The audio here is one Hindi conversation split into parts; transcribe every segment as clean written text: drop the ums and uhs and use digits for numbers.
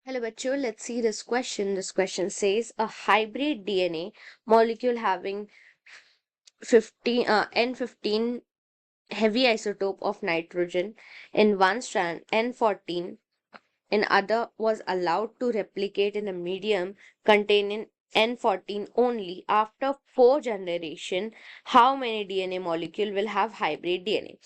Hello, bachcho. Let's see this question. This question says a hybrid DNA molecule having 15 N15 heavy isotope of nitrogen in one strand, N14 in other, was allowed to replicate in a medium containing N14 only. After 4 generation, how many DNA molecule will have hybrid DNA?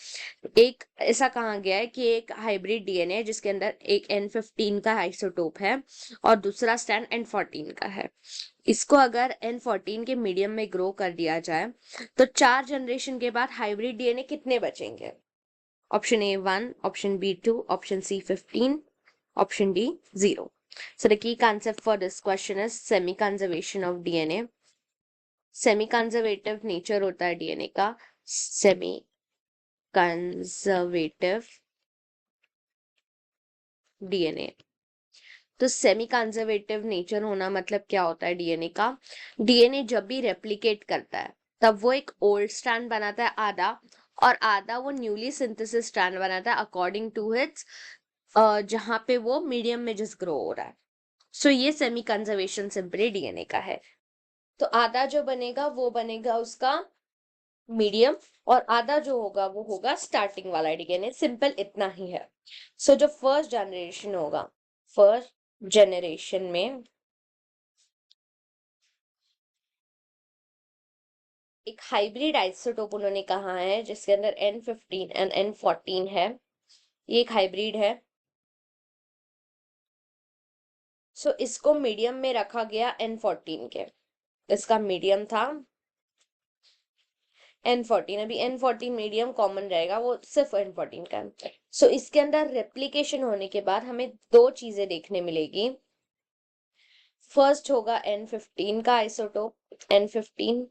एक ऐसा कहा गया है कि एक हाइब्रिड डीएनए है जिसके अंदर एक N15 का आइसोटोप है और दूसरा स्टैंड N14 का है। इसको अगर N14 के मीडियम में ग्रो कर दिया जाए तो 4 जनरेशन के बाद हाइब्रिड डीएनए कितने बचेंगे? Option A 1, option B 2, option C 15, option D 0. So the key concept for this question is semi conservation of DNA. Semi conservative nature होता है डीएनए का, सेमी कंजर्वेटिव डीएनए। तो सेमी कंजर्वेटिव नेचर होना मतलब क्या होता है डीएनए का? डीएनए जब भी रेप्लिकेट करता है तब वो एक ओल्ड स्ट्रैंड बनाता है आधा, और आधा वो न्यूली सिंथेसिस स्ट्रैंड बनाता है अकॉर्डिंग टू इट्स जहां पे वो मीडियम में जिस ग्रो हो रहा है। सो ये सेमी कंजर्वेशन सिंपली डीएनए का है। तो आधा जो बनेगा वो बनेगा उसका मीडियम, और आधा जो होगा वो होगा स्टार्टिंग वाला डीएनए। सिंपल इतना ही है। सो जो फर्स्ट जनरेशन होगा, फर्स्ट जनरेशन में एक हाइब्रिड आइसोटोप उन्होंने कहा है जिसके अंदर N15 एंड N14 है। ये एक हाइब्रिड है। सो इसको मीडियम में रखा गया N14 के। इसका मीडियम था N14। अभी N14 मीडियम कॉमन रहेगा, वो सिर्फ N14 का है। सो इसके अंदर रेप्लिकेशन होने के बाद हमें दो चीजें देखने मिलेगी। फर्स्ट होगा N15 का आइसोटोप, N15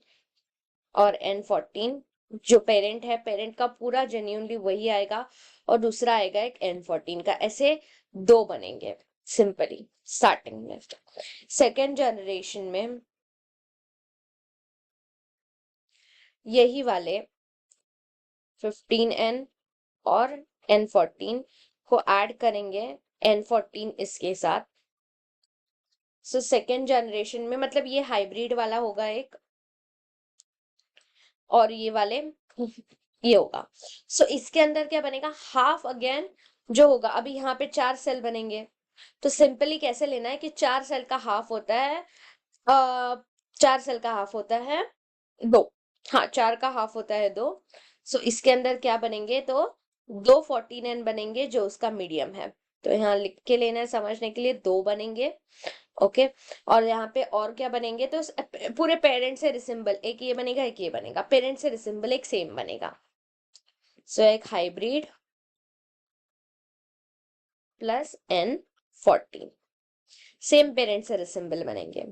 और N14 जो पेरेंट है, पेरेंट का पूरा जेन्यूनली वही आएगा, और दूसरा आएगा एक N14 का। ऐसे दो बनेंगे सिंपली स्टार्टिंग में। सेकेंड जनरेशन में यही वाले 15N और N14 को ऐड करेंगे, N14 इसके साथ। सो सेकेंड जनरेशन में मतलब ये हाइब्रिड वाला होगा एक, और ये वाले ये होगा। सो इसके अंदर क्या बनेगा? हाफ अगेन जो होगा, अभी यहाँ पे 4 सेल बनेंगे, तो सिंपली कैसे लेना है कि 4 सेल का हाफ होता है 4 सेल का हाफ होता है 2। हाँ, 4 का हाफ होता है 2। सो इसके अंदर क्या बनेंगे? तो 2 14N बनेंगे जो उसका मीडियम है। तो यहाँ लिख के लेना है समझने के लिए, 2 बनेंगे। ओके। और यहाँ पे और क्या बनेंगे? तो पूरे पेरेंट से रिसिम्बल एक ये बनेगा, एक ये बनेगा, पेरेंट से रिसिम्बल एक सेम बनेगा। सो एक hybrid plus N14 same parent से रिसिम्बल बनेंगे।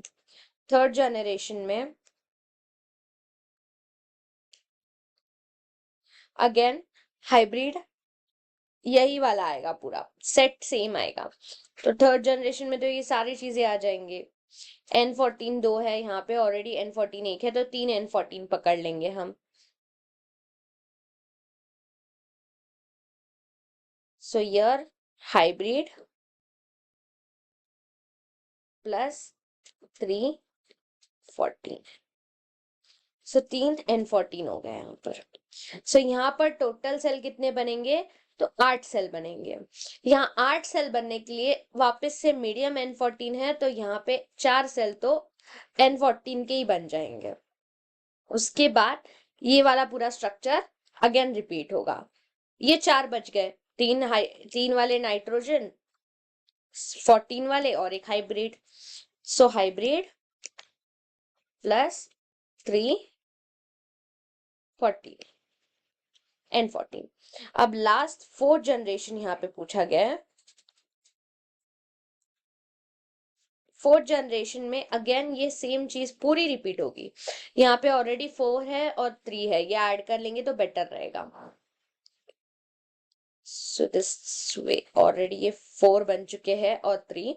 थर्ड जनरेशन में अगेन हाइब्रिड यही वाला आएगा, पूरा सेट सेम आएगा। तो थर्ड जनरेशन में तो ये सारी चीजें आ जाएंगे। N14 2 है यहाँ पे, ऑलरेडी N14 1 है, तो 3 N14 पकड़ लेंगे हम। सो यर हाइब्रिड प्लस 3 14। सो 3 N14 हो गए यहाँ पर। सो यहाँ पर टोटल सेल कितने बनेंगे? तो 8 सेल बनेंगे। यहाँ 8 सेल बनने के लिए वापस से मीडियम N14 है, तो यहाँ पे 4 सेल तो N14 के ही बन जाएंगे। उसके बाद ये वाला पूरा स्ट्रक्चर अगेन रिपीट होगा। ये 4 बच गए, 3 वाले नाइट्रोजन, 14 वाले और एक हाइब्रिड। सो हाइब्रिड प्लस 3 14 N14। अब लास्ट 4th जनरेशन यहाँ पे पूछा गया है। 4th जनरेशन में अगेन ये सेम चीज पूरी रिपीट होगी। यहाँ पे ऑलरेडी 4 है और 3 है, ये ऐड कर लेंगे तो बेटर रहेगा। सो दिस वे ऑलरेडी ये 4 बन चुके हैं और 3।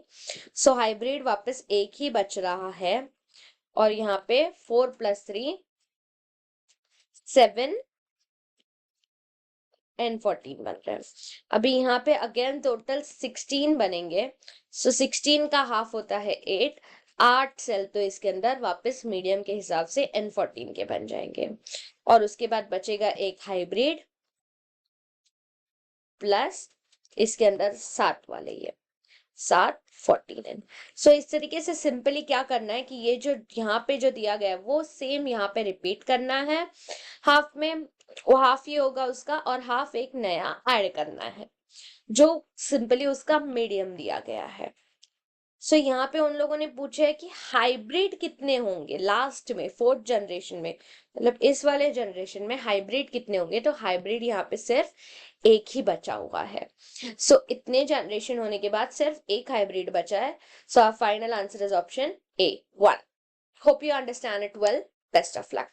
सो हाइब्रिड वापस एक ही बच रहा है, और यहाँ पे 4 + 3 7 N14 बन रहे हैं। अभी यहाँ पे अगेन टोटल 16 बनेंगे, सो 16 का हाफ होता है 8, 8 सेल तो इसके अंदर वापस मीडियम के हिसाब से N14 के बन जाएंगे। और उसके बाद बचेगा एक हाइब्रिड प्लस इसके अंदर 7 वाले, ये 7 49। सो इस तरीके से सिंपली क्या करना है कि ये जो यहाँ पे जो दिया गया है वो सेम यहाँ पे रिपीट करना है। हाफ में वो हाफ ही होगा उसका, और हाफ एक नया ऐड करना है जो सिंपली उसका मीडियम दिया गया है। सो यहाँ पे उन लोगों ने पूछा है कि हाइब्रिड कितने होंगे लास्ट में, फोर्थ जनरेशन में, मतलब इस वाले जनरेशन में हाइब्रिड कितने होंगे, तो हाइब्रिड यहाँ पे सिर्फ एक ही बचा हुआ है। सो इतने जनरेशन होने के बाद सिर्फ एक हाइब्रिड बचा है। So our final answer is option A 1। Hope you understand it well. Best of luck.